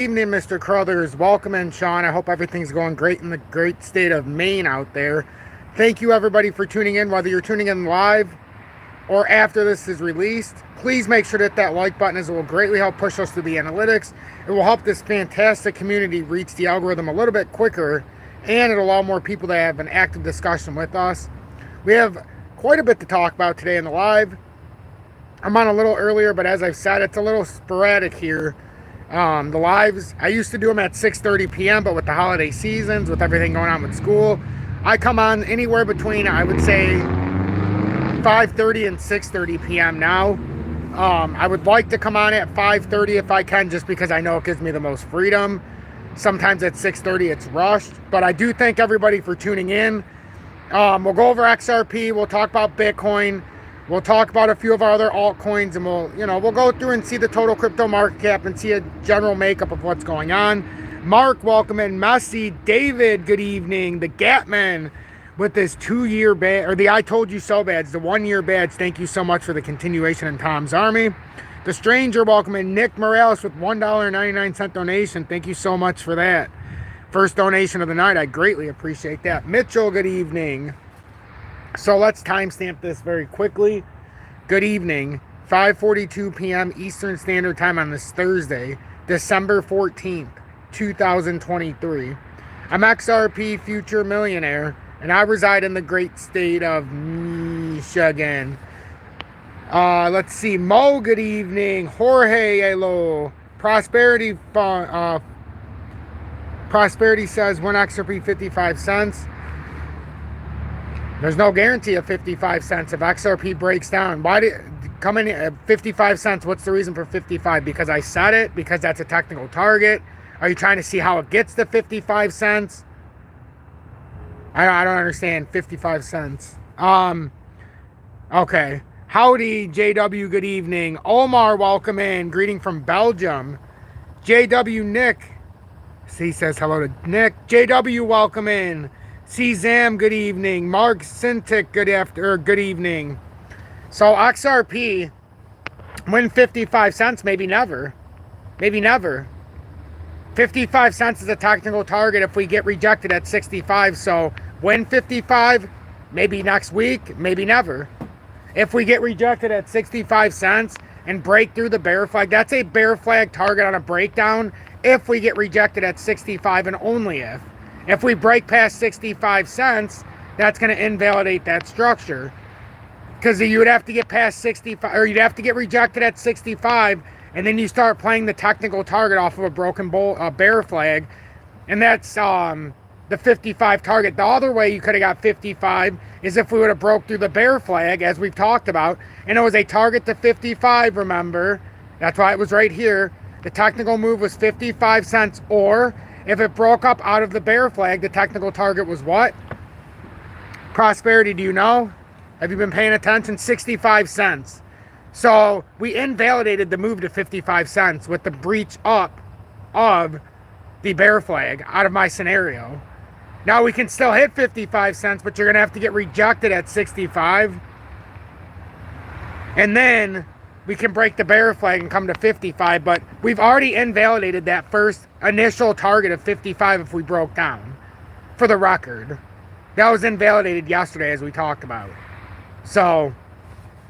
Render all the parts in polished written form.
Evening, Mr. Crothers. Welcome in, Sean. I hope everything's going great in the great state of Maine out there. Thank you, everybody, for tuning in. Whether you're tuning in live or after this is released, please make sure to hit that like button, as it will greatly help push us through the analytics. It will help this fantastic community reach the algorithm a little bit quicker, and it'll allow more people to have an active discussion with us. We have quite a bit to talk about today in the live. I'm on a little earlier, but as I've said, it's a little sporadic here. The lives, I used to do them at 6:30 p.m., but with the holiday seasons, with everything going on with school, I come on anywhere between, I would say, 5:30 and 6:30 p.m. now. I would like to come on at 5:30 if I can, just because I know it gives me the most freedom. Sometimes at 6:30 it's rushed, but I do thank everybody for tuning in. We'll go over XRP, we'll talk about Bitcoin, we'll talk about a few of our other altcoins, and we'll go through and see the total crypto market cap and see a general makeup of what's going on. Mark, welcome in. Messi, David, good evening. The Gatman with this 2-year badge, or the I Told You So badge, the 1-year badge. Thank you so much for the continuation in Tom's Army. The Stranger, welcome in. Nick Morales with $1.99 donation. Thank you so much for that. First donation of the night. I greatly appreciate that. Mitchell, good evening. So let's timestamp this very quickly. Good evening, 5:42 p.m. Eastern Standard Time on this Thursday, December 14th, 2023. I'm XRP Future Millionaire, and I reside in the great state of Michigan. Let's see. Mo, good evening. Jorge, hello. Prosperity says 1 XRP 55 cents. There's no guarantee of 55 cents if XRP breaks down. Why did come in at 55 cents? What's the reason for 55? Because I said it? Because that's a technical target? Are you trying to see how it gets to 55 cents? I don't understand. 55 cents. Okay. Howdy, JW, good evening. Omar, welcome in. Greeting from Belgium. JW Nick. He says hello to Nick. JW, welcome in. Czam, good evening. Mark Sintic, good evening. So XRP, win 55 cents, maybe never. Maybe never. 55 cents is a technical target if we get rejected at 65. So win 55, maybe next week, maybe never. If we get rejected at 65 cents and break through the bear flag, that's a bear flag target on a breakdown if we get rejected at 65, and only if. If we break past 65 cents, that's going to invalidate that structure. Because you would have to get past 65, or you'd have to get rejected at 65, and then you start playing the technical target off of a broken bear flag. And that's the 55 target. The other way you could have got 55 is if we would have broke through the bear flag, as we've talked about, and it was a target to 55, remember? That's why it was right here. The technical move was 55 cents, or if it broke up out of the bear flag, the technical target was what? Prosperity, do you know? Have you been paying attention? 65 cents. So we invalidated the move to 55 cents with the breach up of the bear flag out of my scenario. Now we can still hit 55 cents, but you're going to have to get rejected at 65. And then we can break the bear flag and come to 55, but we've already invalidated that first initial target of 55 if we broke down, for the record. That was invalidated yesterday, as we talked about. So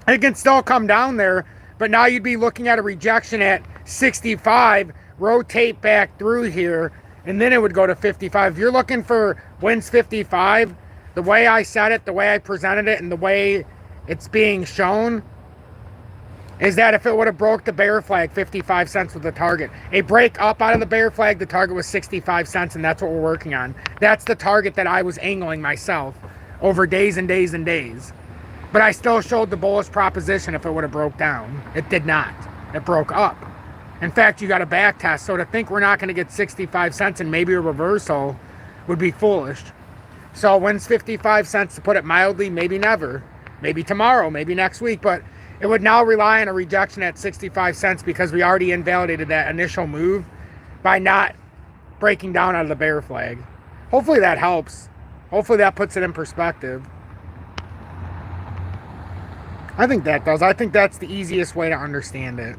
it can still come down there, but now you'd be looking at a rejection at 65, rotate back through here, and then it would go to 55. If you're looking for wins 55, the way I said it, the way I presented it, and the way it's being shown, is that if it would have broke the bear flag, 55 cents was the target. A break up out of the bear flag, the target was 65 cents, and that's what we're working on. That's the target that I was angling myself over days and days and days. But I still showed the bullish proposition if it would have broke down. It did not. It broke up. In fact, you got a back test. So to think we're not going to get 65 cents and maybe a reversal would be foolish. So when's 55 cents, to put it mildly? Maybe never. Maybe tomorrow, maybe next week. But it would now rely on a rejection at 65 cents because we already invalidated that initial move by not breaking down out of the bear flag. Hopefully that helps. Hopefully that puts it in perspective. I think that does. I think that's the easiest way to understand it.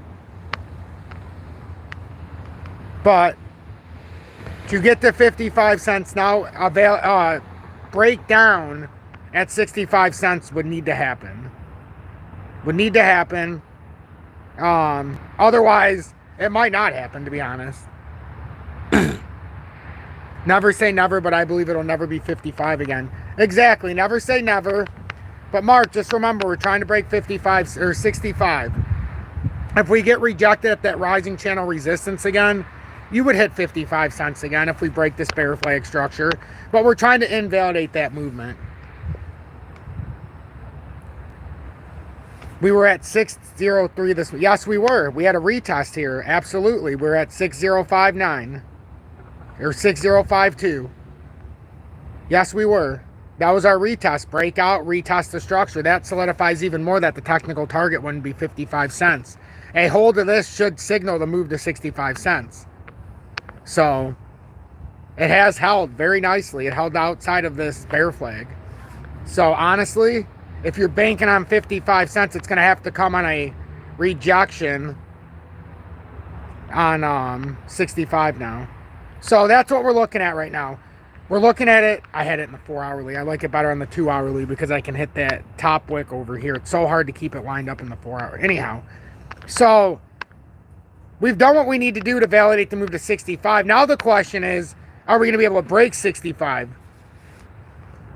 But To get to 55 cents now, breakdown at 65 cents would need to happen. Otherwise, it might not happen, to be honest. Never say never, but I believe it'll never be 55 again. Exactly, never say never. But Mark, just remember, we're trying to break 55 or 65. If we get rejected at that rising channel resistance again, you would hit 55 cents again if we break this bear flag structure. But we're trying to invalidate that movement. We were at 603 this week. Yes, we were. We had a retest here. Absolutely. We're at 6059 or 6052. Yes, we were. That was our retest. Breakout, retest the structure. That solidifies even more that the technical target wouldn't be 55 cents. A hold of this should signal the move to 65 cents. So it has held very nicely. It held outside of this bear flag. So honestly, if you're banking on 55 cents, it's going to have to come on a rejection on 65 now. So that's what we're looking at right now. We're looking at it. I had it in the 4-hourly. I like it better on the 2-hourly because I can hit that top wick over here. It's so hard to keep it lined up in the 4-hour. Anyhow, so we've done what we need to do to validate the move to 65. Now the question is, are we going to be able to break 65?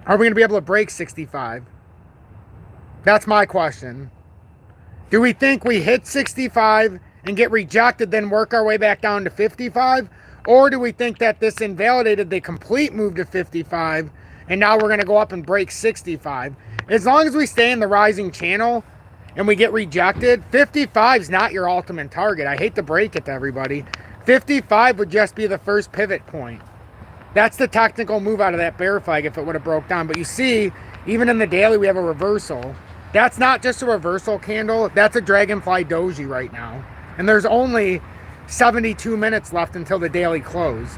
Are we going to be able to break 65? That's my question. Do we think we hit 65 and get rejected, then work our way back down to 55? Or do we think that this invalidated the complete move to 55 and now we're going to go up and break 65? As long as we stay in the rising channel and we get rejected, 55 is not your ultimate target. I hate to break it to everybody. 55 would just be the first pivot point. That's the technical move out of that bear flag if it would have broke down. But you see, even in the daily, we have a reversal. That's not just a reversal candle. That's a dragonfly doji right now. And there's only 72 minutes left until the daily close.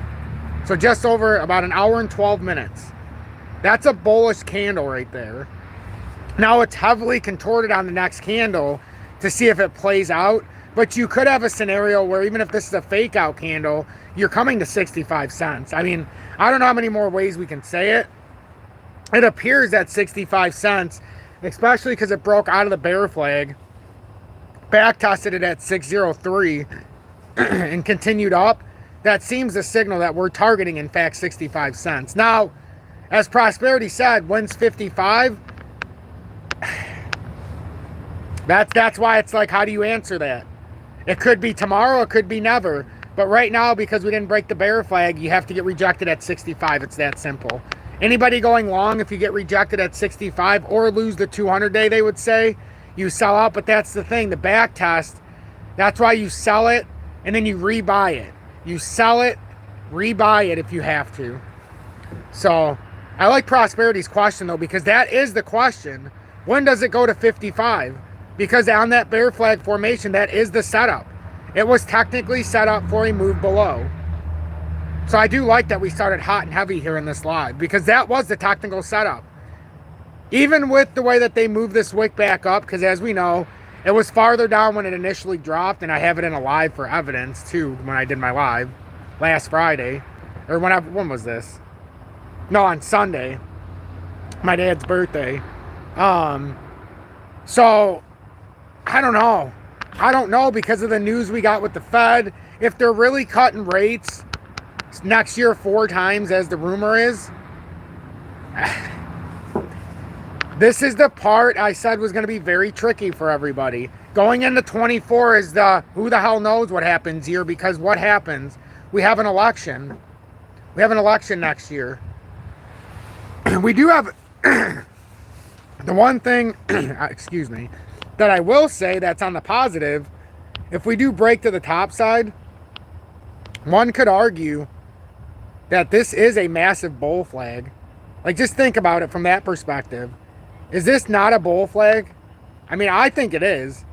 So just over about an hour and 12 minutes. That's a bullish candle right there. Now it's heavily contorted on the next candle to see if it plays out. But you could have a scenario where even if this is a fake out candle, you're coming to 65 cents. I mean, I don't know how many more ways we can say it. It appears that 65 cents, especially because it broke out of the bear flag, back tested it at 603 and continued up. That seems a signal that we're targeting, in fact, 65 cents. Now, as Prosperity said, when's 55? That's why it's like, how do you answer that? It could be tomorrow, it could be never. But right now, because we didn't break the bear flag, you have to get rejected at 65. It's that simple. Anybody going long, if you get rejected at 65 or lose the 200 day, they would say, you sell out. But that's the thing, the back test, that's why you sell it and then you rebuy it. You sell it, rebuy it if you have to. So I like Prosperity's question though, because that is the question. When does it go to 55? Because on that bear flag formation, that is the setup. It was technically set up for a move below. So I do like that we started hot and heavy here in this live, because that was the technical setup. Even with the way that they moved this wick back up, because as we know, it was farther down when it initially dropped, and I have it in a live for evidence too when I did my live last Friday. Or when was this? No, on Sunday. My dad's birthday. So I don't know. I don't know, because of the news we got with the Fed. If they're really cutting rates next year 4 times as the rumor is, this is the part I said was going to be very tricky for everybody. Going into 24 is the who the hell knows what happens here, because what happens? We have an election. We have an election next year. We do have the one thing, excuse me, that I will say that's on the positive. If we do break to the top side, one could argue that this is a massive bull flag. Like, just think about it from that perspective. Is this not a bull flag? I mean, I think it is.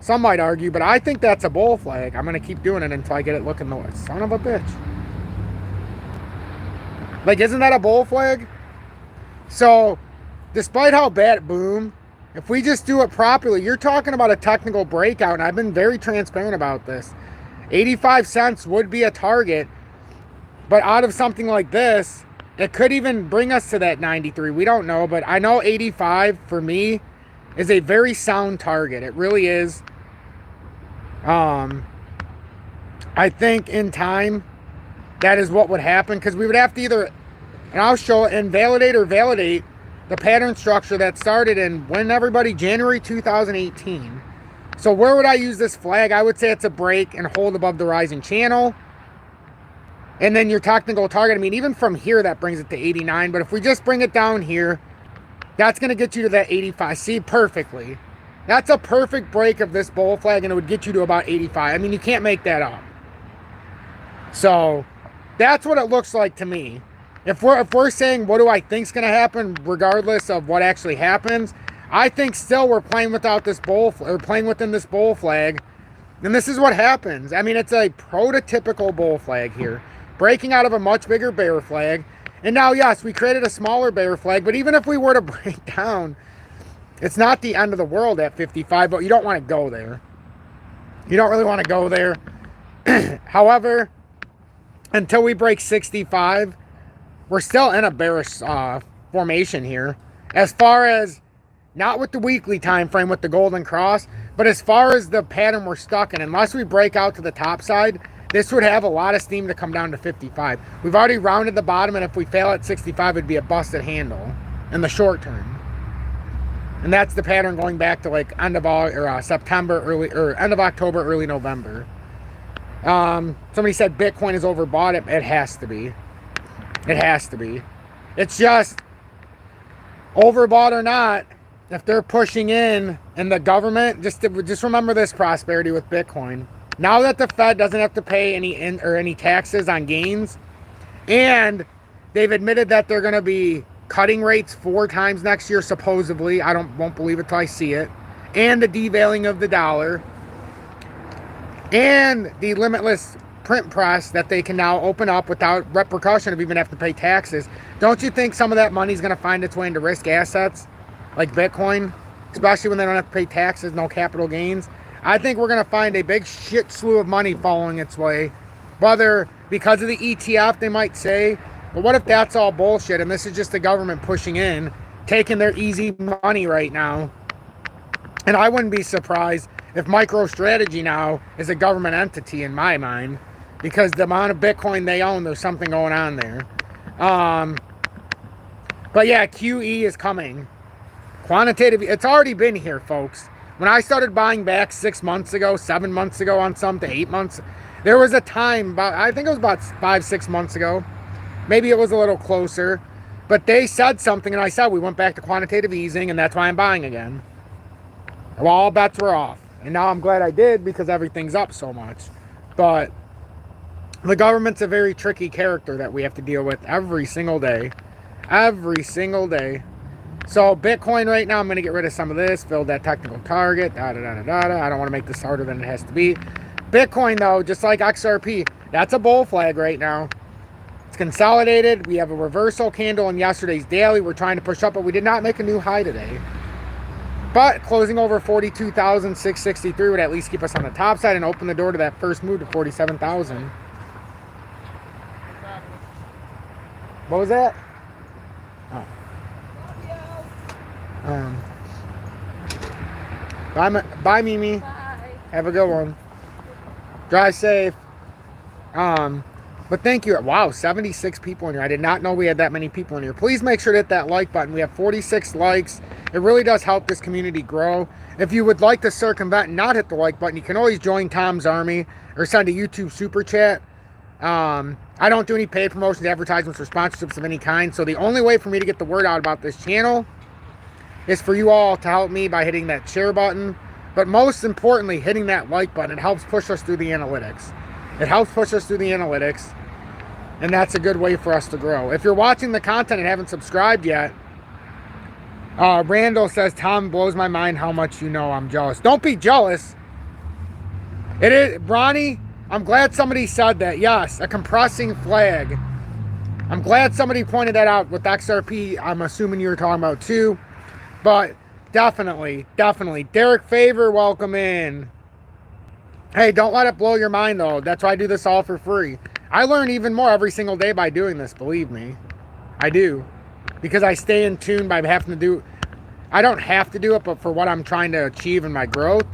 Some might argue, but I think that's a bull flag. I'm going to keep doing it until I get it looking the way. Son of a bitch. Like, isn't that a bull flag? So, despite how bad it boomed, if we just do it properly, you're talking about a technical breakout, and I've been very transparent about this. 85 cents would be a target But out of something like this, it could even bring us to that 93. We don't know, but I know 85 for me is a very sound target. It really is. I think in time, that is what would happen, because we would have to either, and I'll show it, invalidate or validate the pattern structure that started in, when everybody, January 2018. So where would I use this flag? I would say it's a break and hold above the rising channel. And then your technical target, I mean, even from here, that brings it to 89. But if we just bring it down here, that's going to get you to that 85. See, perfectly. That's a perfect break of this bull flag, and it would get you to about 85. I mean, you can't make that up. So that's what it looks like to me. If we're saying what do I think's going to happen, regardless of what actually happens, I think still we're playing without this bull, or playing within this bull flag, and this is what happens. I mean, it's a prototypical bull flag here, breaking out of a much bigger bear flag. And now, yes, we created a smaller bear flag, but even if we were to break down, it's not the end of the world at 55, but you don't want to go there. You don't really want to go there. However, until we break 65, we're still in a bearish formation here. As far as, not with the weekly time frame with the golden cross, but as far as the pattern we're stuck in, unless we break out to the top side, this would have a lot of steam to come down to 55. We've already rounded the bottom, and if we fail at 65, it'd be a busted handle in the short term. And that's the pattern going back to like end of September, end of October, early November. Somebody said Bitcoin is overbought. It has to be. It has to be. It's just, overbought or not, if they're pushing in and the government, just remember this prosperity with Bitcoin. Now that the Fed doesn't have to pay any taxes on gains, and they've admitted that they're going to be cutting rates 4 times next year, supposedly. I won't believe it till I see it. And the devaluing of the dollar, and the limitless print press that they can now open up without repercussion of even have to pay taxes. Don't you think some of that money is going to find its way into risk assets like Bitcoin, especially when they don't have to pay taxes, no capital gains? I think we're going to find a big shit slew of money following its way, whether because of the ETF, they might say, but what if that's all bullshit and this is just the government pushing in, taking their easy money right now? And I wouldn't be surprised if MicroStrategy now is a government entity in my mind, because the amount of Bitcoin they own, there's something going on there. But yeah, QE is coming. Quantitative, it's already been here, folks. When I started buying back 6 months ago, 7 months ago on something, 8 months, there was a time, I think it was about 5-6 months ago. Maybe it was a little closer, but they said something, and I said we went back to quantitative easing, and that's why I'm buying again. Well, all bets were off, and now I'm glad I did, because everything's up so much. But the government's a very tricky character that we have to deal with every single day. Every single day. So Bitcoin right now, I'm going to get rid of some of this, build that technical target, I don't want to make this harder than it has to be. Bitcoin, though, just like XRP, that's a bull flag right now. It's consolidated. We have a reversal candle in yesterday's daily. We're trying to push up, but we did not make a new high today. But closing over 42,663 would at least keep us on the top side and open the door to that first move to 47,000. What was that? Oh. Bye, Mimi. Bye. Have a good one. Drive safe. But thank you. Wow, 76 people in here. I did not know we had that many people in here. Please make sure to hit that like button. We have 46 likes. It really does help this community grow. If you would like to circumvent and not hit the like button, you can always join Tom's Army or send a YouTube super chat. I don't do any paid promotions, advertisements, or sponsorships of any kind. So the only way for me to get the word out about this channel is for you all to help me by hitting that share button. But most importantly, hitting that like button. It helps push us through the analytics. It helps push us through the analytics. And that's a good way for us to grow. If you're watching the content and haven't subscribed yet, Randall says, Tom, blows my mind how much you know. I'm jealous. Don't be jealous. It is, Ronnie, I'm glad somebody said that. Yes, a compressing flag. I'm glad somebody pointed that out with XRP. I'm assuming you were talking about too. But definitely. Derek Favor, welcome in. Hey, don't let it blow your mind, though. That's why I do this all for free. I learn even more every single day by doing this, believe me. I do. Because I stay in tune by having to do, I don't have to do it, but for what I'm trying to achieve in my growth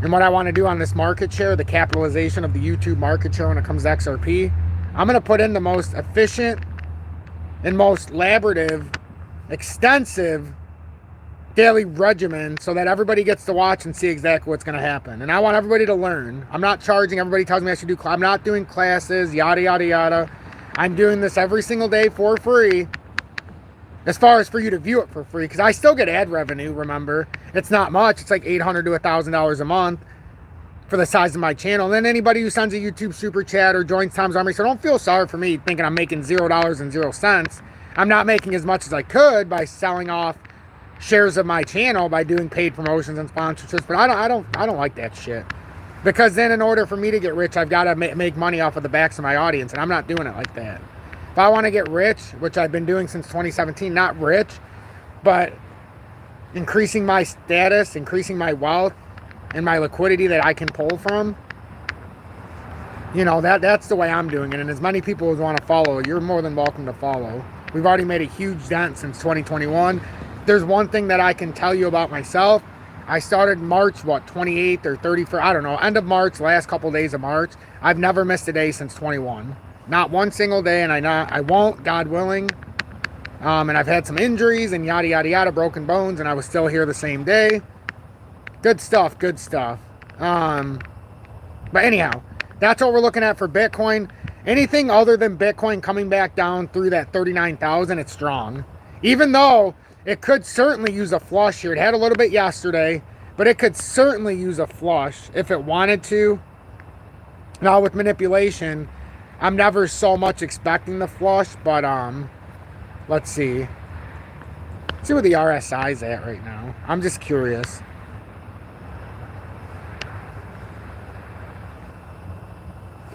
and what I want to do on this market share, the capitalization of the YouTube market share when it comes to XRP, I'm going to put in the most efficient and most elaborative, extensive daily regimen so that everybody gets to watch and see exactly what's going to happen. And I want everybody to learn. I'm not charging. Everybody tells me I should do, I'm not doing classes, yada, yada, yada. I'm doing this every single day for free. As far as for you to view it for free, because I still get ad revenue, remember. It's not much. It's like $800 to $1,000 a month for the size of my channel. And then anybody who sends a YouTube super chat or joins Tom's Army, so don't feel sorry for me thinking I'm making $0 and 0 cents. I'm not making as much as I could by selling off shares of my channel by doing paid promotions and sponsorships, but I don't like that shit, because then in order for me to get rich, I've got to make money off of the backs of my audience, and I'm not doing it like that. If I want to get rich, which I've been doing since 2017, not rich, but increasing my status, increasing my wealth and my liquidity that I can pull from, you know, that's the way I'm doing it. And as many people as want to follow, you're more than welcome to follow. We've already made a huge dent since 2021. There's one thing that I can tell you about myself. I started March, 28th or 31st, I don't know, end of March, last couple days of March. I've never missed a day since 21. Not one single day, and I won't, God willing. And I've had some injuries and yada, yada, yada, broken bones, and I was still here the same day. Good stuff, good stuff. But anyhow, that's what we're looking at for Bitcoin. Anything other than Bitcoin coming back down through that 39,000, it's strong. Even though it could certainly use a flush here. It had a little bit yesterday, but it could certainly use a flush if it wanted to. Now with manipulation, I'm never so much expecting the flush, but let's see. Let's see where the RSI is at right now. I'm just curious.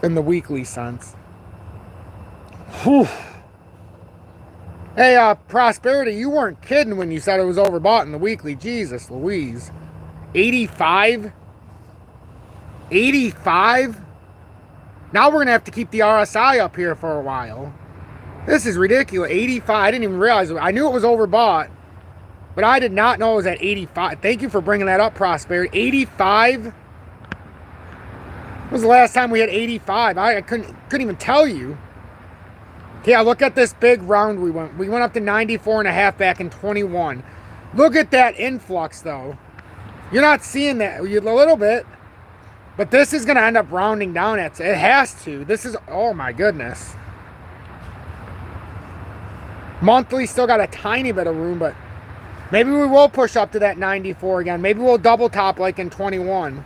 In the weekly sense. Whew. Hey, Prosperity, you weren't kidding when you said it was overbought in the weekly. Jesus Louise. 85? 85? Now we're going to have to keep the RSI up here for a while. This is ridiculous. 85. I didn't even realize it. I knew it was overbought, but I did not know it was at 85. Thank you for bringing that up, Prosperity. 85? When was the last time we had 85? I couldn't even tell you. Yeah, look at this big round we went. We went up to 94.5 back in 21. Look at that influx, though. You're not seeing that a little bit. But this is going to end up rounding down. It has to. This is, oh my goodness. Monthly still got a tiny bit of room, but maybe we will push up to that 94 again. Maybe we'll double top like in 21.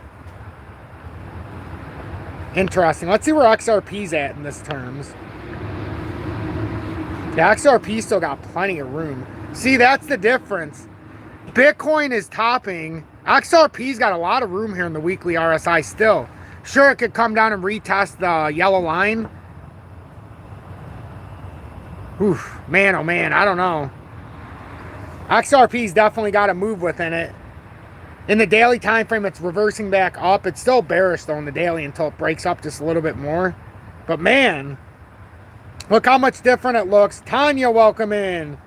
Interesting. Let's see where XRP's at in this terms. The XRP still got plenty of room. See, that's the difference. Bitcoin is topping. XRP's got a lot of room here in the weekly RSI still. Sure, it could come down and retest the yellow line. Oof, man, oh man, I don't know. XRP's definitely got to move within it. In the daily time frame, it's reversing back up. It's still bearish, though, in the daily until it breaks up just a little bit more. But, man, look how much different it looks. Tanya, welcome in.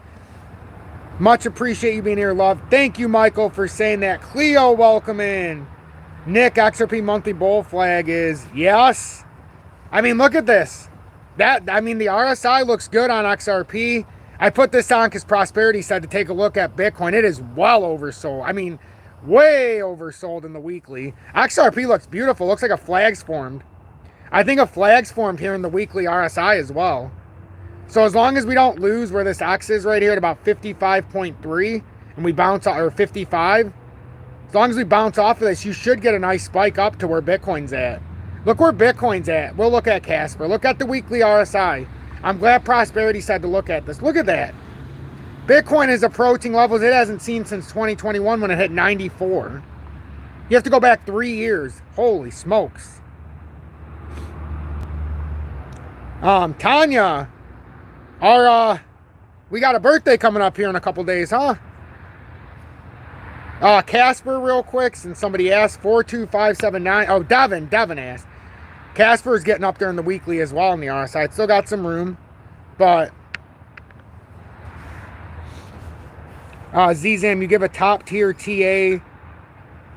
Much appreciate you being here, love. Thank you, Michael, for saying that. Cleo, welcome in. Nick, XRP monthly bull flag is yes. I mean, look at this. The RSI looks good on XRP. I put this on because Prosperity said to take a look at Bitcoin. It is well oversold. I mean, way oversold in the weekly. XRP looks beautiful. Looks like a flag's formed. I think a flag's formed here in the weekly RSI as well. So as long as we don't lose where this X is right here at about 55.3 and we bounce, or 55, as long as we bounce off of this, you should get a nice spike up to where Bitcoin's at. Look where Bitcoin's at. We'll look at Casper. Look at the weekly RSI. I'm glad Prosperity said to look at this. Look at that. Bitcoin is approaching levels it hasn't seen since 2021 when it hit 94. You have to go back 3 years. Holy smokes. Tanya, we got a birthday coming up here in a couple days, huh? Casper, real quick, since somebody asked, 42579. Oh, Devin asked. Casper is getting up there in the weekly as well on the RSI. Still got some room, but Zam, you give a top tier TA,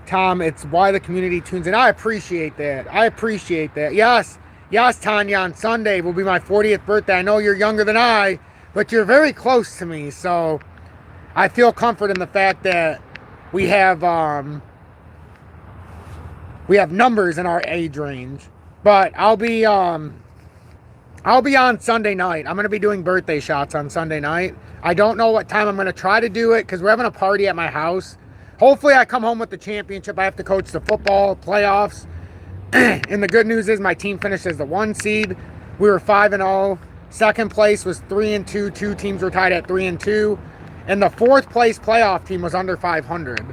Tom. It's why the community tunes in. I appreciate that. I appreciate that. Yes, yes, Tanya. On Sunday will be my 40th birthday. I know you're younger than I, but you're very close to me, so I feel comfort in the fact that we have numbers in our age range. But I'll be on Sunday night. I'm going to be doing birthday shots on Sunday night. I don't know what time I'm going to try to do it because we're having a party at my house. Hopefully I come home with the championship. I have to coach the football playoffs. And the good news is my team finished as the 1 seed. We were 5-0. Second place was 3-2. 2 teams were tied at 3-2. And the 4th place playoff team was under 500.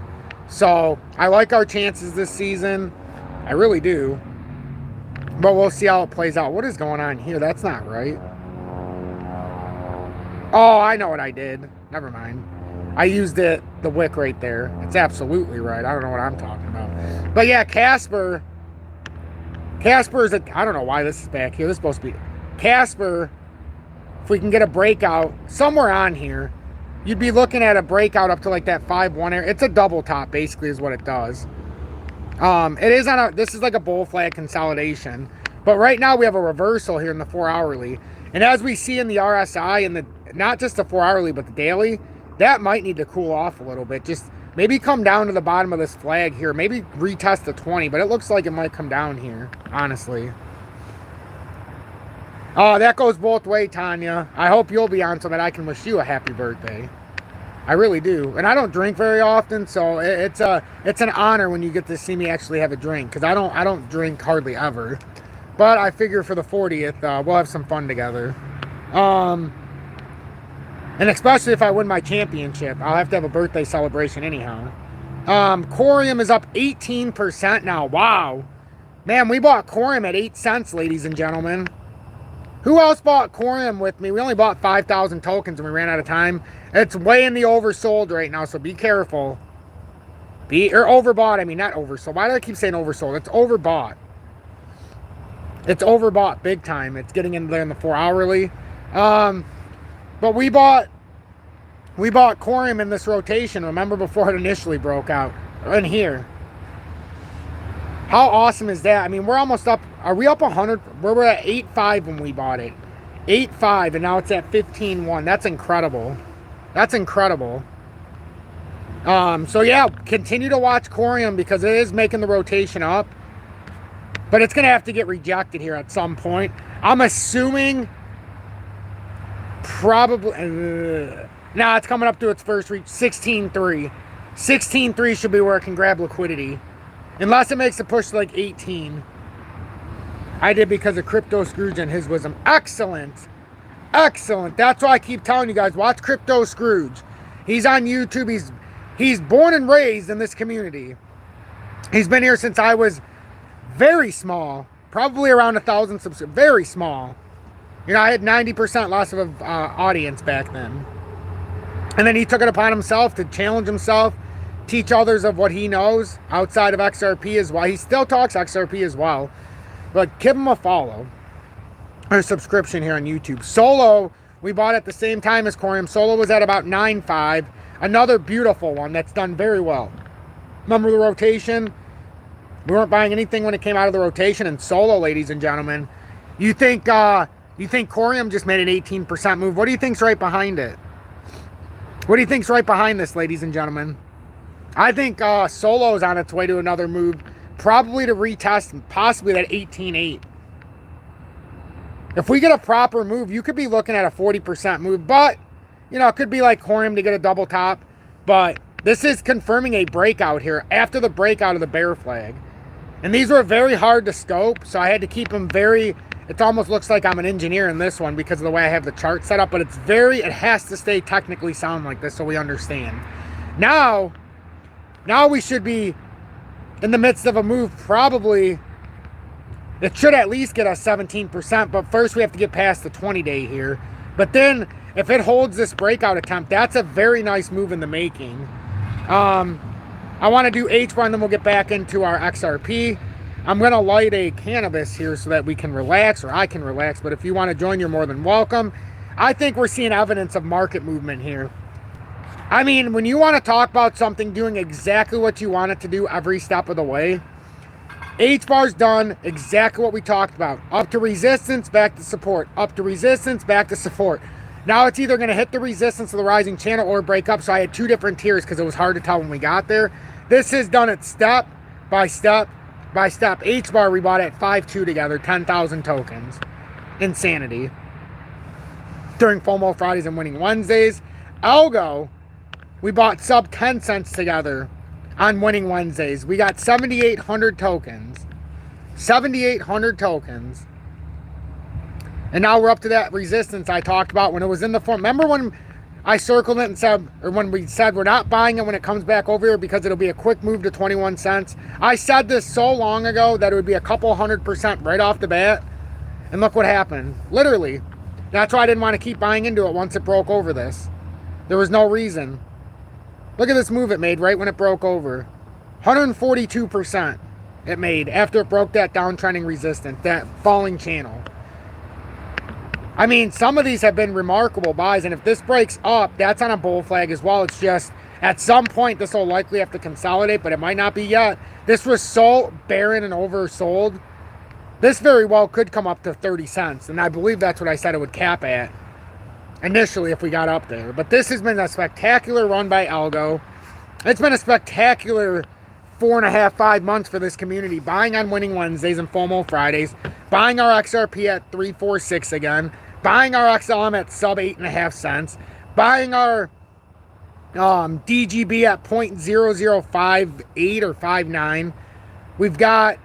So I like our chances this season. I really do. But we'll see how it plays out. What is going on here? That's not right. Oh, I know what I did. Never mind. I used the wick right there. It's absolutely right. I don't know what I'm talking about. But yeah, Casper is I don't know why this is back here. This is supposed to be Casper. If we can get a breakout somewhere on here, you'd be looking at a breakout up to like that 5-1 area. It's a double top, basically, is what it does. It is this is like a bull flag consolidation. But right now we have a reversal here in the 4-hourly. And as we see in the RSI and not just the 4-hourly, but the daily, that might need to cool off a little bit. Just maybe come down to the bottom of this flag here. Maybe retest the 20, but it looks like it might come down here, honestly. Oh, that goes both ways, Tanya. I hope you'll be on so that I can wish you a happy birthday. I really do. And I don't drink very often, so it's an honor when you get to see me actually have a drink, because I don't drink hardly ever. But I figure for the 40th, we'll have some fun together. And especially if I win my championship, I'll have to have a birthday celebration anyhow. Corium is up 18% now. Wow. Man, we bought Corium at 8 cents, ladies and gentlemen. Who else bought Corium with me? We only bought 5,000 tokens and we ran out of time. It's way in the oversold right now, so be careful. Or overbought, I mean, not oversold. Why do I keep saying oversold? It's overbought. It's overbought big time. It's getting in there in the 4-hourly. But we bought Corium in this rotation, remember, before it initially broke out. In here. How awesome is that? I mean, we're almost up. Are we up 100? We're at 8.5 when we bought it. 8.5, and now it's at 15.1. That's incredible. That's incredible. So yeah, continue to watch Corium because it is making the rotation up. But it's going to have to get rejected here at some point. I'm assuming probably... nah, it's coming up to its first reach. 16.3. 16.3 should be where it can grab liquidity. Unless it makes a push to like 18. I did because of Crypto Scrooge and his wisdom. Excellent. Excellent. That's why I keep telling you guys, watch Crypto Scrooge. He's on YouTube. He's born and raised in this community. He's been here since I was very small. Probably around 1,000 subscribers. Very small. You know, I had 90% loss of audience back then. And then he took it upon himself to challenge himself, teach others of what he knows outside of XRP as well. He still talks XRP as well. But give him a follow or subscription here on YouTube. Solo, we bought at the same time as Corium. Solo was at about 9.5. Another beautiful one that's done very well. Remember the rotation? We weren't buying anything when it came out of the rotation. And Solo, ladies and gentlemen, you think Corium just made an 18% move? What do you think's right behind it? What do you think's right behind this, ladies and gentlemen? I think Solo's on its way to another move, probably to retest possibly that 18.8. If we get a proper move, you could be looking at a 40% move, but, you know, it could be like Corium to get a double top, but this is confirming a breakout here after the breakout of the bear flag. And these were very hard to scope, so I had to keep them very, it almost looks like I'm an engineer in this one because of the way I have the chart set up, but it has to stay technically sound like this so we understand. Now we should be in the midst of a move, probably. It should at least get us 17%, but first we have to get past the 20-day here. But then, if it holds this breakout attempt, that's a very nice move in the making. I want to do H1, then we'll get back into our XRP. I'm going to light a cannabis here so that we can relax, or I can relax. But if you want to join, you're more than welcome. I think we're seeing evidence of market movement here. I mean, when you want to talk about something doing exactly what you want it to do every step of the way, H-bar's done exactly what we talked about. Up to resistance, back to support. Up to resistance, back to support. Now it's either going to hit the resistance of the rising channel or break up. So I had two different tiers because it was hard to tell when we got there. This has done it step by step by step. H-bar we bought at 5.2 together, 10,000 tokens. Insanity. During FOMO Fridays and Winning Wednesdays. Algo, we bought sub 10 cents together on Winning Wednesdays. We got 7,800 tokens. 7,800 tokens. And now we're up to that resistance I talked about when it was in the form. Remember when I circled it and said, or when we said we're not buying it when it comes back over here because it'll be a quick move to 21 cents? I said this so long ago that it would be a couple 100% right off the bat. And look what happened. Literally. That's why I didn't want to keep buying into it once it broke over this. There was no reason. Look at this move it made right when it broke over. 142% it made after it broke that downtrending resistance, that falling channel. I mean, some of these have been remarkable buys, and if this breaks up, that's on a bull flag as well. It's just, at some point, this will likely have to consolidate, but it might not be yet. This was so barren and oversold. This very well could come up to 30 cents, and I believe that's what I said it would cap at initially if we got up there. But this has been a spectacular run by Algo. It's been a spectacular 4.5, 5 months for this community, buying on Winning Wednesdays and FOMO Fridays, buying our XRP at 346 again, buying our XLM at sub 8.5 cents, buying our DGB at 0.0058 or 59. We've got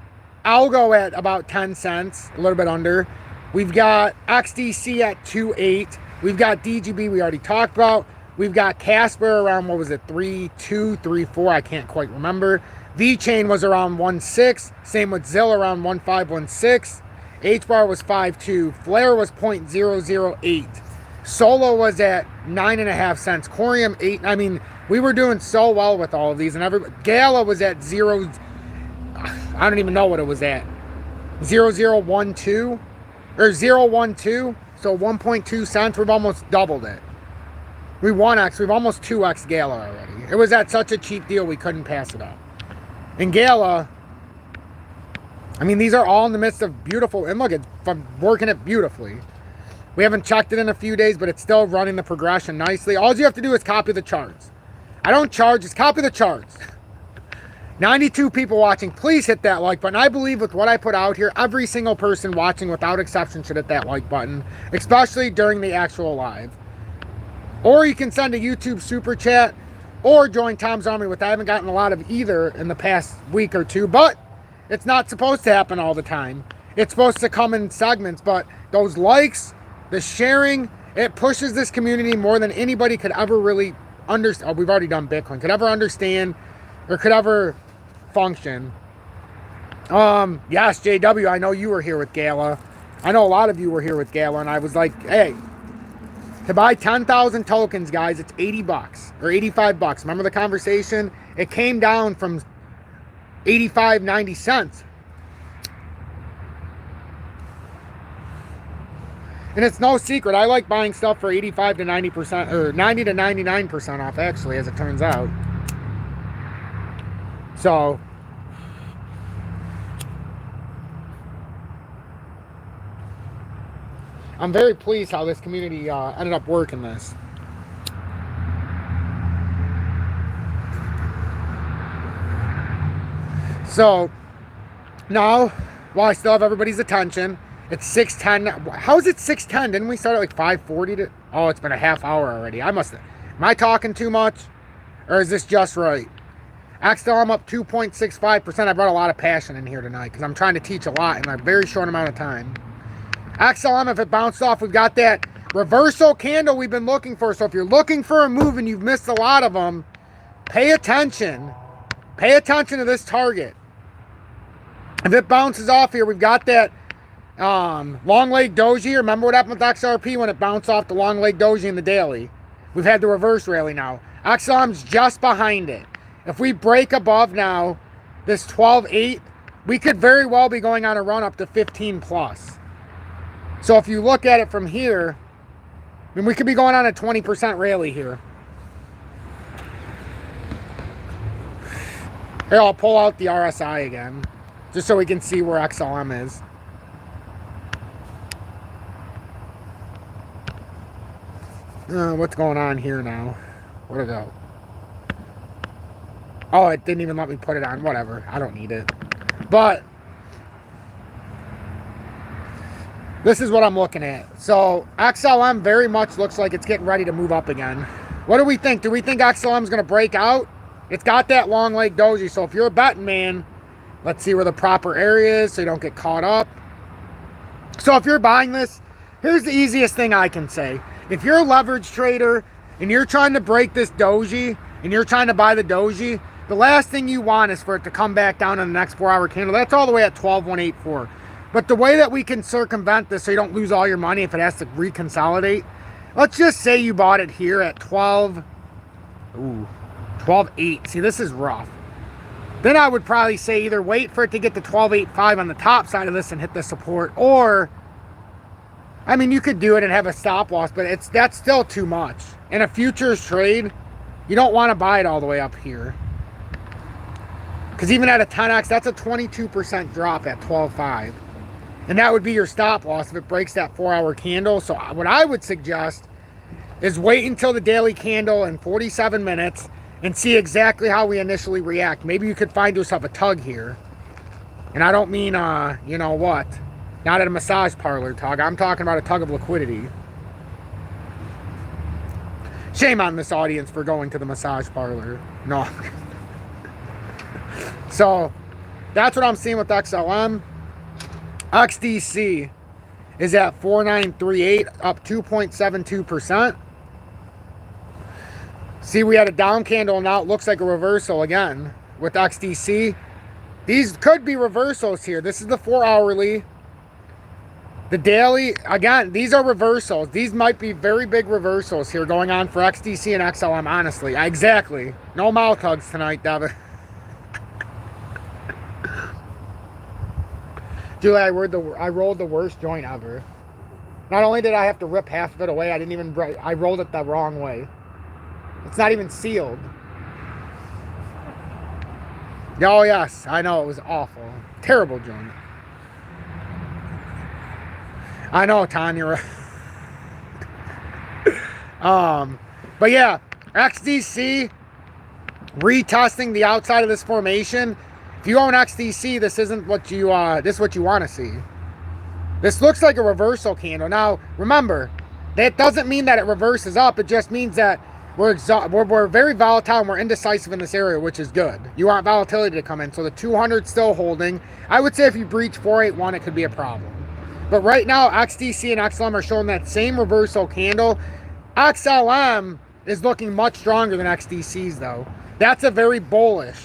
Algo at about 10 cents, a little bit under. We've got XDC at 2.8. We've got DGB we already talked about. We've got Casper around, what was it, 3.2, 3.4, I can't quite remember. VeChain was around 1.6. Same with Zill around 1.5, 1.6. HBAR was 5.2. Flare was 0.008. Solo was at 9.5 cents. Corium 8. I mean, we were doing so well with all of these. And Gala was at 0. I don't even know what it was at. 0.012 or 0.12. So 1.2 cents. We've almost doubled it. We 1x. We've almost 2x Gala already. It was at such a cheap deal we couldn't pass it up. And Gala, I mean, these are all in the midst of beautiful, and look, it's working it beautifully. We haven't checked it in a few days, but it's still running the progression nicely. All you have to do is copy the charts. I don't charge, just copy the charts. 92 people watching. Please hit that like button. I believe with what I put out here, every single person watching without exception should hit that like button, especially during the actual live. Or you can send a YouTube super chat or join Tom's Army, which I haven't gotten a lot of either in the past week or two, but it's not supposed to happen all the time. It's supposed to come in segments, but those likes, the sharing, it pushes this community more than anybody could ever really understand. Oh, we've already done Bitcoin. Could ever understand or could ever function. Yes, JW, I know you were here with Gala. I know a lot of you were here with Gala, and I was like, hey, to buy 10,000 tokens, guys, it's 80 bucks or 85 bucks. Remember the conversation? It came down from 85, 90 cents. And it's no secret. I like buying stuff for 85 to 90%, or 90 to 99% off, actually, as it turns out. So, I'm very pleased how this community ended up working this. So, now, while I still have everybody's attention, it's 6:10. How is it 6:10? Didn't we start at like 5:40? Oh, it's been a half hour already. Am I talking too much? Or is this just right? XLM up 2.65%. I brought a lot of passion in here tonight because I'm trying to teach a lot in a very short amount of time. XLM, if it bounced off, we've got that reversal candle we've been looking for. So if you're looking for a move and you've missed a lot of them, pay attention. Pay attention to this target. If it bounces off here, we've got that long leg doji. Remember what happened with XRP when it bounced off the long leg doji in the daily? We've had the reverse rally now. XLM's just behind it. If we break above now this 12.8, we could very well be going on a run up to 15 plus. So if you look at it from here, I mean, we could be going on a 20% rally here. Here, I'll pull out the RSI again, just so we can see where XLM is. What's going on here now? Where'd it go? Oh, it didn't even let me put it on. Whatever. I don't need it. But this is what I'm looking at. So XLM very much looks like it's getting ready to move up again. What do we think? Do we think XLM is going to break out? It's got that long leg doji. So if you're a betting man, let's see where the proper area is so you don't get caught up. So if you're buying this, here's the easiest thing I can say. If you're a leverage trader and you're trying to break this doji and you're trying to buy the doji, the last thing you want is for it to come back down in the next 4-hour candle. That's all the way at 12,184. But the way that we can circumvent this so you don't lose all your money if it has to reconsolidate, let's just say you bought it here at 12.8. See, this is rough. Then I would probably say either wait for it to get to 12.85 on the top side of this and hit the support, or, I mean, you could do it and have a stop loss, but that's still too much. In a futures trade, you don't want to buy it all the way up here. Because even at a 10x, that's a 22% drop at 12.5. And that would be your stop loss if it breaks that 4-hour candle. So what I would suggest is wait until the daily candle in 47 minutes and see exactly how we initially react. Maybe you could find yourself a tug here. And I don't mean, you know what, not at a massage parlor tug. I'm talking about a tug of liquidity. Shame on this audience for going to the massage parlor. No. So that's what I'm seeing with XLM. XDC is at 4938, up 2.72%. See, we had a down candle, now it looks like a reversal again with XDC. These could be reversals here. This is the 4-hourly. The daily, again, these are reversals. These might be very big reversals here going on for XDC and XLM, honestly. Exactly. No mouth hugs tonight, Devin. Julie, I rolled the worst joint ever. Not only did I have to rip half of it away, I rolled it the wrong way. It's not even sealed. Oh yes, I know, it was awful. Terrible joint. I know, Tanya. But yeah, XDC retesting the outside of this formation. If you own XDC, this isn't what you this is what you want to see. This looks like a reversal candle. Now, remember, that doesn't mean that it reverses up. It just means that we're very volatile and we're indecisive in this area, which is good. You want volatility to come in. So the 200 still holding. I would say if you breach 481, it could be a problem. But right now, XDC and XLM are showing that same reversal candle. XLM is looking much stronger than XDC's though. That's a very bullish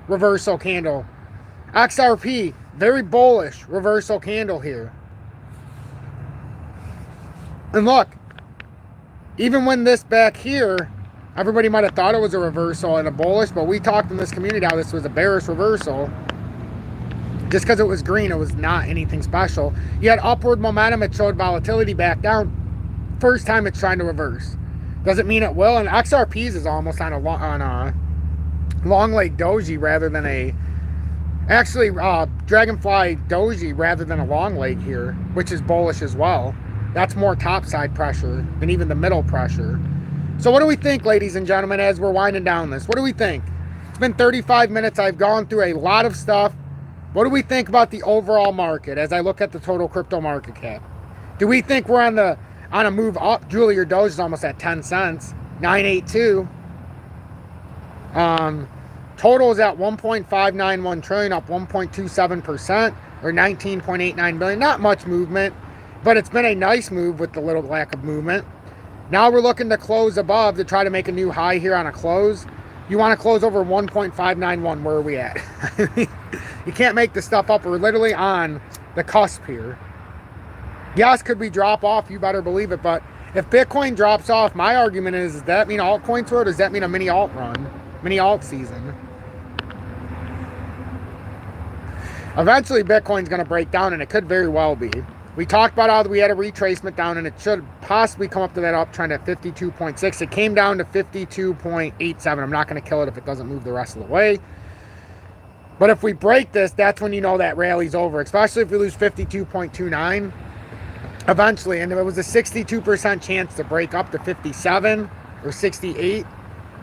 reversal candle. XRP, very bullish reversal candle here. And look, even when this back here, everybody might have thought it was a reversal and a bullish, but we talked in this community how this was a bearish reversal. Just because it was green, it was not anything special. You had upward momentum, it showed volatility back down. First time it's trying to reverse. Doesn't mean it will, and XRP's is almost on a long leg doji rather than a, actually dragonfly doji rather than a long leg here, which is bullish as well. That's more topside pressure than even the middle pressure. So what do we think, ladies and gentlemen, as we're winding down this? What do we think? It's been 35 minutes. I've gone through a lot of stuff. What do we think about the overall market as I look at the total crypto market cap? Do we think we're on a move up? Julie, your Doge is almost at 10 cents, 982. Total is at 1.591 trillion, up 1.27%, or 19.89 billion. Not much movement, but it's been a nice move with the little lack of movement. Now we're looking to close above to try to make a new high here on a close. You want to close over 1.591. Where are we at? You can't make this stuff up. We're literally on the cusp here. Yes, could we drop off? You better believe it. But if Bitcoin drops off, my argument is, does that mean altcoins or does that mean a mini alt run? Mini alt season? Eventually, Bitcoin's going to break down, and it could very well be. We talked about how we had a retracement down, and it should possibly come up to that uptrend at 52.6. It came down to 52.87. I'm not going to kill it if it doesn't move the rest of the way. But if we break this, that's when you know that rally's over, especially if we lose 52.29 eventually. And there was a 62% chance to break up to 57 or 68.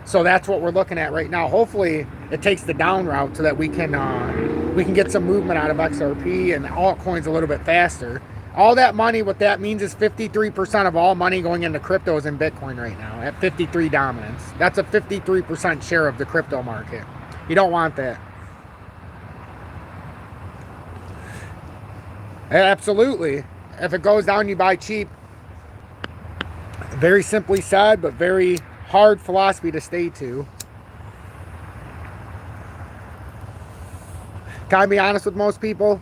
So that's what we're looking at right now. Hopefully, it takes the down route so that we can get some movement out of XRP and altcoins a little bit faster. All that money, what that means is 53% of all money going into crypto is in Bitcoin right now at 53 dominance. That's a 53% share of the crypto market. You don't want that. Absolutely. If it goes down, you buy cheap. Very simply said, but very hard philosophy to stay to. Can I be honest with most people?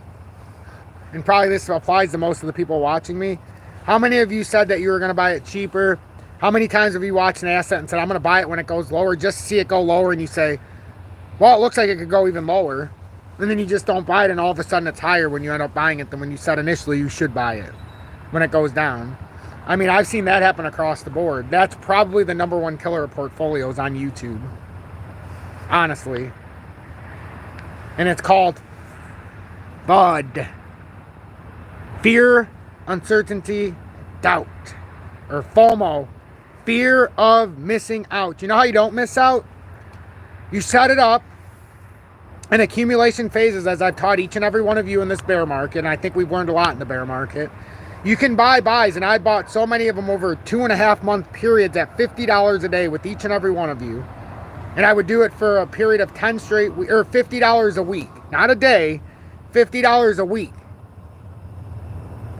And probably this applies to most of the people watching me. How many of you said that you were going to buy it cheaper? How many times have you watched an asset and said, I'm going to buy it when it goes lower, just to see it go lower, and you say, well, it looks like it could go even lower. And then you just don't buy it, and all of a sudden it's higher when you end up buying it than when you said initially you should buy it when it goes down. I mean, I've seen that happen across the board. That's probably the number one killer of portfolios on YouTube. Honestly. And it's called FUD. Fear, uncertainty, doubt. Or FOMO. Fear of missing out. You know how you don't miss out? You set it up in accumulation phases, as I've taught each and every one of you in this bear market, and I think we've learned a lot in the bear market. You can buy buys, and I bought so many of them over 2.5 month periods at $50 a day with each and every one of you. And I would do it for a period of 10 straight, or $50 a week. Not a day, $50 a week.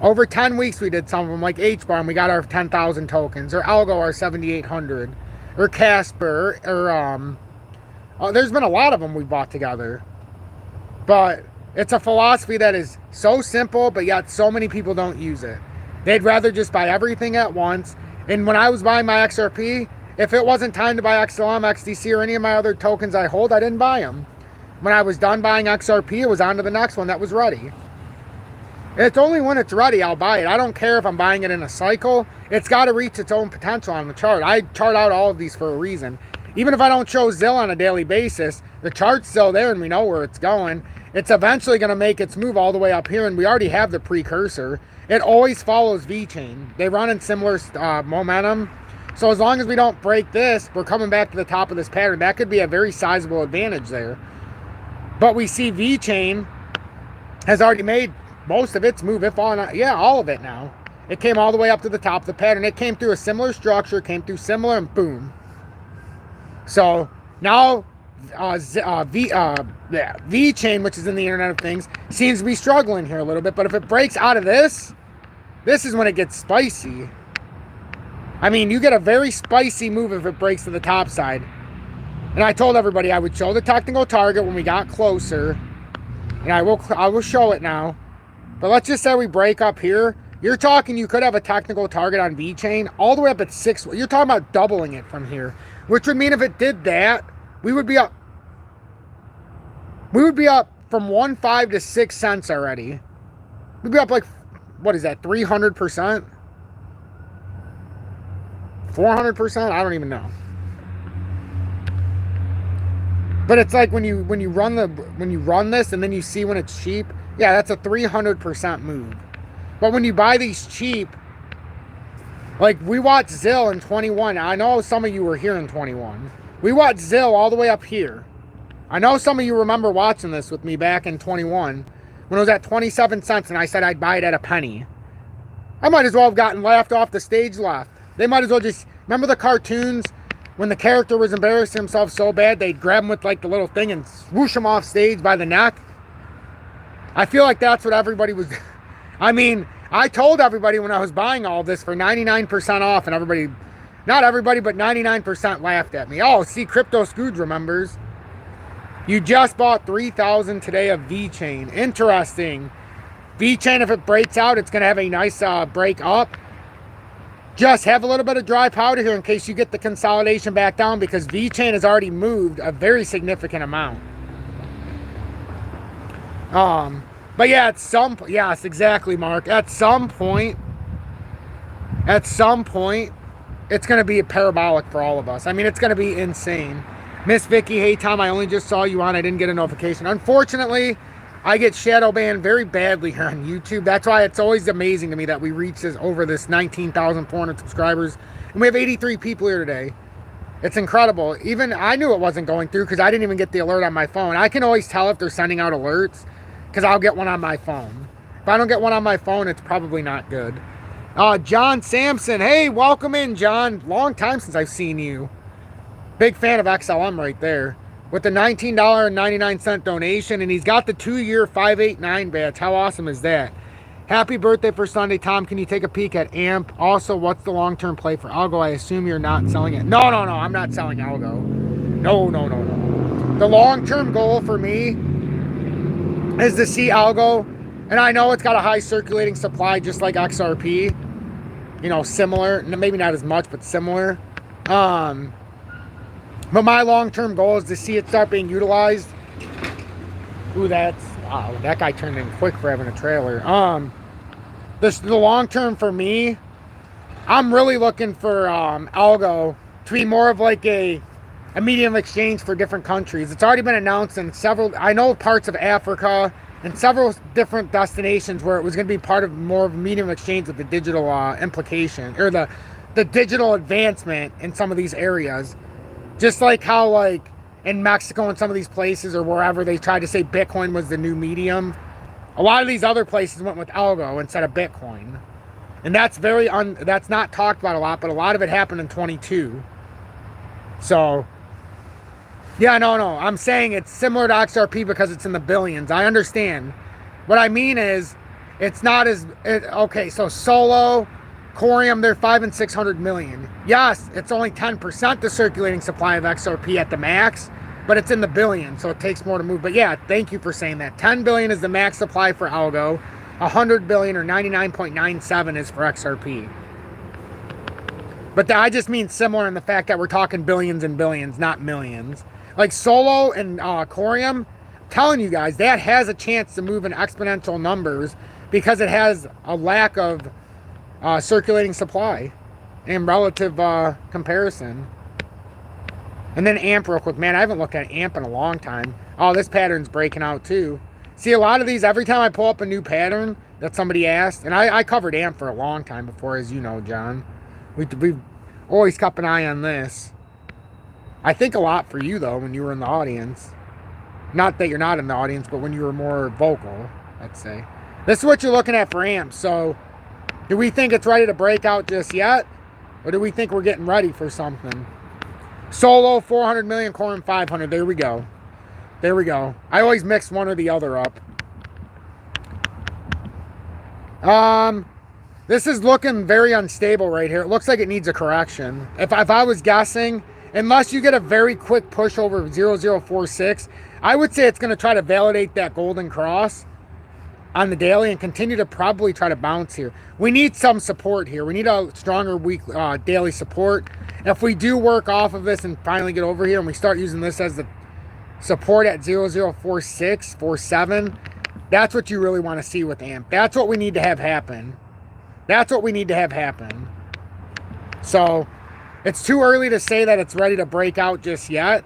Over 10 weeks we did some of them, like H-Bar, and we got our 10,000 tokens, or Algo, our 7,800, or Casper, or there's been a lot of them we bought together. But it's a philosophy that is so simple, but yet so many people don't use it. They'd rather just buy everything at once. And when I was buying my XRP, if it wasn't time to buy XLM, XDC, or any of my other tokens I hold, I didn't buy them. When I was done buying XRP, it was on to the next one that was ready. It's only when it's ready I'll buy it. I don't care if I'm buying it in a cycle. It's got to reach its own potential on the chart. I chart out all of these for a reason. Even if I don't show ZIL on a daily basis, the chart's still there and we know where it's going. It's eventually going to make its move all the way up here, and we already have the precursor. It always follows VeChain. They run in similar momentum. So as long as we don't break this, we're coming back to the top of this pattern. That could be a very sizable advantage there. But we see VeChain has already made most of its move, if all, all of it now. It came all the way up to the top of the pattern. It came through a similar structure, came through similar, and boom. So now VeChain, which is in the Internet of Things, seems to be struggling here a little bit. But if it breaks out of this is when it gets spicy. I mean, you get a very spicy move if it breaks to the top side. And I told everybody I would show the technical target when we got closer. And I will show it now. But let's just say we break up here. You're talking, you could have a technical target on VeChain all the way up at 6. You're talking about doubling it from here. Which would mean if it did that, we would be up. We would be up from 1.5 to 6 cents already. We'd be up like, what is that, 300%? 400%? I don't even know. But it's like when you run this and then you see when it's cheap, yeah, that's a 300% move. But when you buy these cheap, like we watched ZIL in 21. I know some of you were here in 21. We watched ZIL all the way up here. I know some of you remember watching this with me back in 21 when it was at 27 cents and I said I'd buy it at a penny. I might as well have gotten laughed off the stage left. They might as well just, remember the cartoons when the character was embarrassing himself so bad they'd grab him with like the little thing and swoosh him off stage by the neck? I feel like that's what everybody was. I mean, I told everybody when I was buying all this for 99% off, and everybody, not everybody, but 99% laughed at me. Oh, see, Crypto Scrooge remembers. You just bought 3,000 today of VeChain. Interesting. VeChain, if it breaks out, it's going to have a nice break up. Just have a little bit of dry powder here in case you get the consolidation back down, because VeChain has already moved a very significant amount. But yeah, yes, exactly, Mark. At some point, it's going to be a parabolic for all of us. I mean, it's going to be insane. Miss Vicky, hey Tom, I only just saw you on. I didn't get a notification. Unfortunately, I get shadow banned very badly here on YouTube. That's why it's always amazing to me that we reach over this 19,400 subscribers. And we have 83 people here today. It's incredible. Even I knew it wasn't going through because I didn't even get the alert on my phone. I can always tell if they're sending out alerts because I'll get one on my phone. If I don't get one on my phone, it's probably not good. John Sampson. Hey, welcome in, John. Long time since I've seen you. Big fan of XLM right there. With the $19.99 donation, and he's got the 2-year 589 badge. How awesome is that? Happy birthday for Sunday, Tom. Can you take a peek at AMP? Also, what's the long-term play for Algo? I assume you're not selling it. No. I'm not selling Algo. No. The long-term goal for me is to see Algo, and I know it's got a high circulating supply just like XRP. You know, similar. Maybe not as much, but similar. But my long-term goal is to see it start being utilized. Ooh, wow, that guy turned in quick for having a trailer. The long-term for me, I'm really looking for Algo to be more of like a medium of exchange for different countries. It's already been announced in I know parts of Africa and several different destinations where it was going to be part of more of a medium of exchange with the digital implication, or the digital advancement in some of these areas. Just like how, like, in Mexico and some of these places or wherever they tried to say Bitcoin was the new medium, a lot of these other places went with Algo instead of Bitcoin. And that's that's not talked about a lot, but a lot of it happened in 22. So, yeah, no. I'm saying it's similar to XRP because it's in the billions. I understand. What I mean is, it's not as... okay, so Solo... Corium, they're 500 and 600 million. Yes, it's only 10% the circulating supply of XRP at the max, but it's in the billions, so it takes more to move. But yeah, thank you for saying that. 10 billion is the max supply for Algo. 100 billion or 99.97 is for XRP. But I just mean similar in the fact that we're talking billions and billions, not millions. Like Solo and Corium, I'm telling you guys, that has a chance to move in exponential numbers because it has a lack of circulating supply in relative comparison. And then AMP real quick. Man, I haven't looked at AMP in a long time. Oh, this pattern's breaking out too. See, a lot of these, every time I pull up a new pattern that somebody asked, and I covered AMP for a long time before, as you know, John. We've always kept an eye on this. I think a lot for you, though, when you were in the audience. Not that you're not in the audience, but when you were more vocal, let's say. This is what you're looking at for AMP, so... do we think it's ready to break out just yet? Or do we think we're getting ready for something? Solo, 400 million, Corium, 500. There we go. I always mix one or the other up. This is looking very unstable right here. It looks like it needs a correction. If I was guessing, unless you get a very quick push over 0046, I would say it's going to try to validate that golden cross on the daily and continue to probably try to bounce here. We need some support here. We need a stronger daily support. If we do work off of this and finally get over here and we start using this as the support at 0046, 47, that's what you really want to see with AMP. That's what we need to have happen. So it's too early to say that it's ready to break out just yet.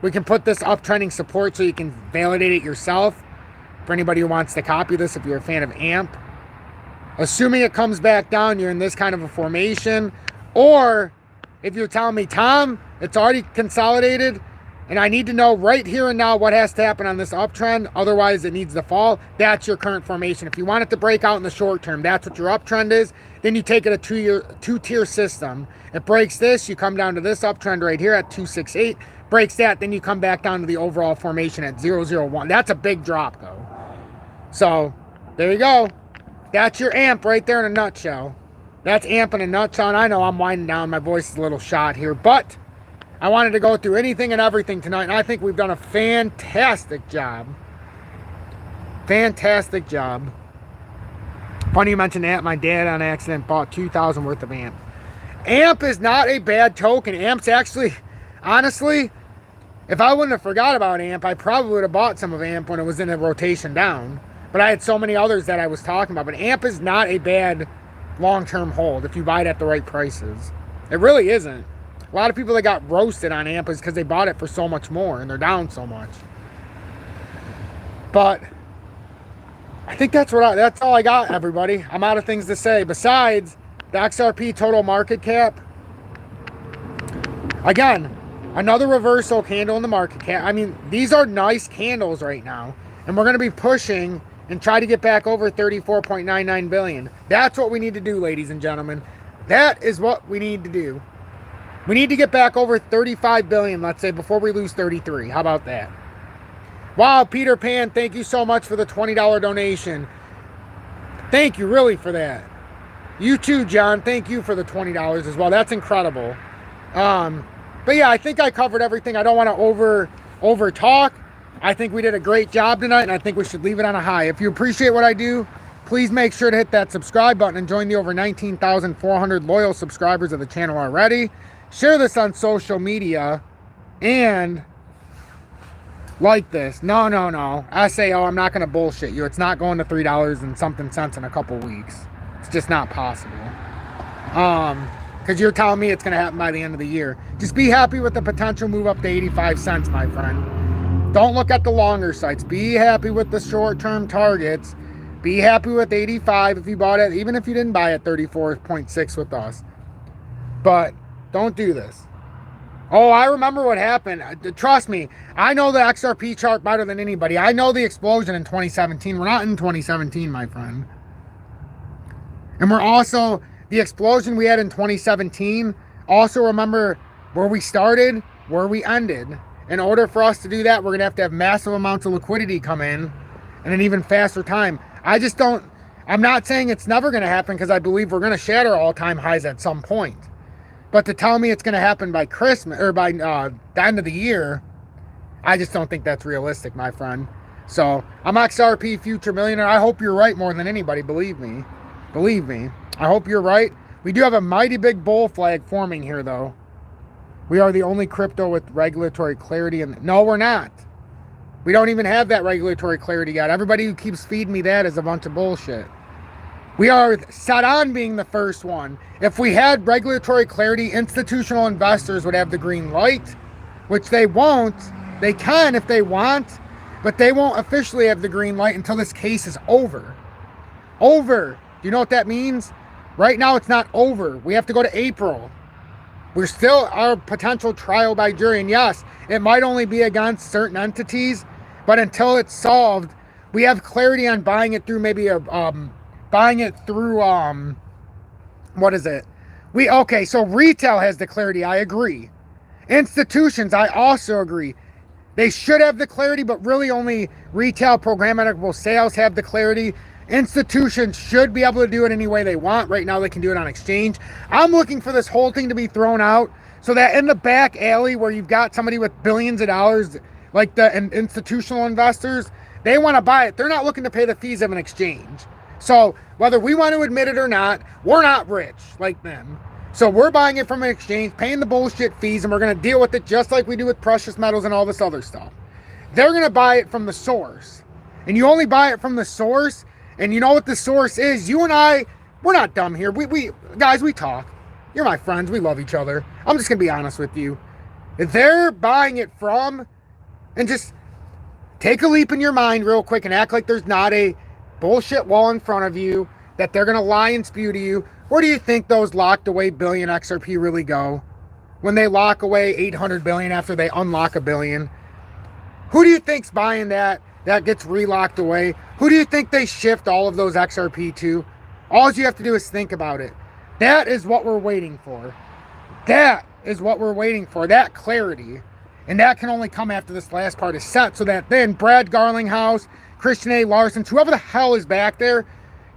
We can put this uptrending support so you can validate it yourself. For anybody who wants to copy this, if you're a fan of AMP. Assuming it comes back down, you're in this kind of a formation. Or if you're telling me, Tom, it's already consolidated, and I need to know right here and now what has to happen on this uptrend, otherwise it needs to fall, that's your current formation. If you want it to break out in the short term, that's what your uptrend is. Then you take it a two-tier system. It breaks this, you come down to this uptrend right here at 268. Breaks that, then you come back down to the overall formation at 001. That's a big drop, though. So, there you go. That's your AMP right there in a nutshell. That's AMP in a nutshell. And I know I'm winding down. My voice is a little shot here. But I wanted to go through anything and everything tonight. And I think we've done a fantastic job. Funny you mentioned AMP. My dad on accident bought 2,000 worth of AMP. AMP is not a bad token. AMP's actually, honestly, If I wouldn't have forgot about AMP, I probably would have bought some of AMP when it was in a rotation down. But I had so many others that I was talking about. But AMP is not a bad long-term hold if you buy it at the right prices. It really isn't. A lot of people that got roasted on AMP is because they bought it for so much more and they're down so much. But I think that's all I got, everybody. I'm out of things to say. Besides the XRP total market cap, again, another reversal candle in the market cap. I mean, these are nice candles right now, and we're going to be pushing and try to get back over 34.99 billion. That's what we need to do, ladies and gentlemen. That is what we need to do. We need to get back over 35 billion, let's say, before we lose 33. How about that? Wow, Peter Pan, thank you so much for the $20 donation. Thank you, really, for that. You too, John. Thank you for the $20 as well. That's incredible. But yeah, I think I covered everything. I don't want to over talk. I think we did a great job tonight, and I think we should leave it on a high. If you appreciate what I do, please make sure to hit that subscribe button and join the over 19,400 loyal subscribers of the channel already. Share this on social media and like this. No. SAO, I'm not going to bullshit you. It's not going to $3 and something cents in a couple weeks. It's just not possible. Because you're telling me it's going to happen by the end of the year. Just be happy with the potential move up to 85 cents, my friend. Don't look at the longer sites. Be happy with the short-term targets. Be happy with 85 if you bought it, even if you didn't buy it 34.6 with us. But don't do this. Oh, I remember what happened. Trust me, I know the XRP chart better than anybody. I know the explosion in 2017. We're not in 2017, my friend. And we're also, the explosion we had in 2017, also remember where we started, where we ended. In order for us to do that, we're going to have massive amounts of liquidity come in an even faster time. I'm not saying it's never going to happen because I believe we're going to shatter all-time highs at some point. But to tell me it's going to happen by Christmas or by the end of the year, I just don't think that's realistic, my friend. So I'm XRP future millionaire. I hope you're right more than anybody. Believe me. Believe me. I hope you're right. We do have a mighty big bull flag forming here, though. We are the only crypto with regulatory clarity. No, we're not. We don't even have that regulatory clarity yet. Everybody who keeps feeding me that is a bunch of bullshit. We are set on being the first one. If we had regulatory clarity, institutional investors would have the green light, which they won't. They can if they want, but they won't officially have the green light until this case is over. Over. Do you know what that means? Right now, it's not over. We have to go to April. We're still our potential trial by jury. And yes, it might only be against certain entities, but until it's solved, we have clarity on buying it through maybe what is it? Okay, so retail has the clarity, I agree. Institutions, I also agree. They should have the clarity, but really only retail programmable sales have the clarity. Institutions should be able to do it any way they want. Right now they can do it on exchange. I'm looking for this whole thing to be thrown out so that in the back alley where you've got somebody with billions of dollars, like the institutional investors, they want to buy it. They're not looking to pay the fees of an exchange. So whether we want to admit it or not, we're not rich like them. So we're buying it from an exchange, paying the bullshit fees, and we're going to deal with it just like we do with precious metals and all this other stuff. They're going to buy it from the source. And you only buy it from the source, and you know what the source is. You and I, we're not dumb here. We guys, we talk. You're my friends. We love each other. I'm just going to be honest with you. If they're buying it from, and just take a leap in your mind real quick and act like there's not a bullshit wall in front of you that they're going to lie and spew to you. Where do you think those locked away billion XRP really go? When they lock away 800 billion after they unlock a billion? Who do you think's buying that gets relocked away? Who do you think they shift all of those XRP to? All you have to do is think about it. That is what we're waiting for. That is what we're waiting for. That clarity. And that can only come after this last part is set, so that then Brad Garlinghouse, Christian A. Larson, whoever the hell is back there,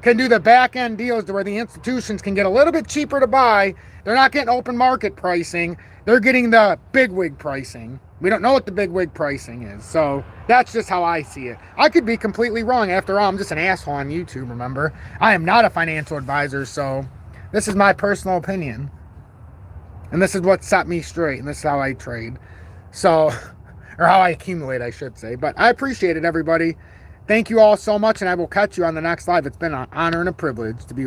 can do the back-end deals to where the institutions can get a little bit cheaper to buy. They're not getting open market pricing. They're getting the bigwig pricing. We don't know what the bigwig pricing is. So that's just how I see it. I could be completely wrong. After all, I'm just an asshole on YouTube, remember? I am not a financial advisor, so this is my personal opinion. And this is what set me straight, and this is how I trade. So or how I accumulate, I should say. But I appreciate it, everybody. Thank you all so much, and I will catch you on the next live. It's been an honor and a privilege to be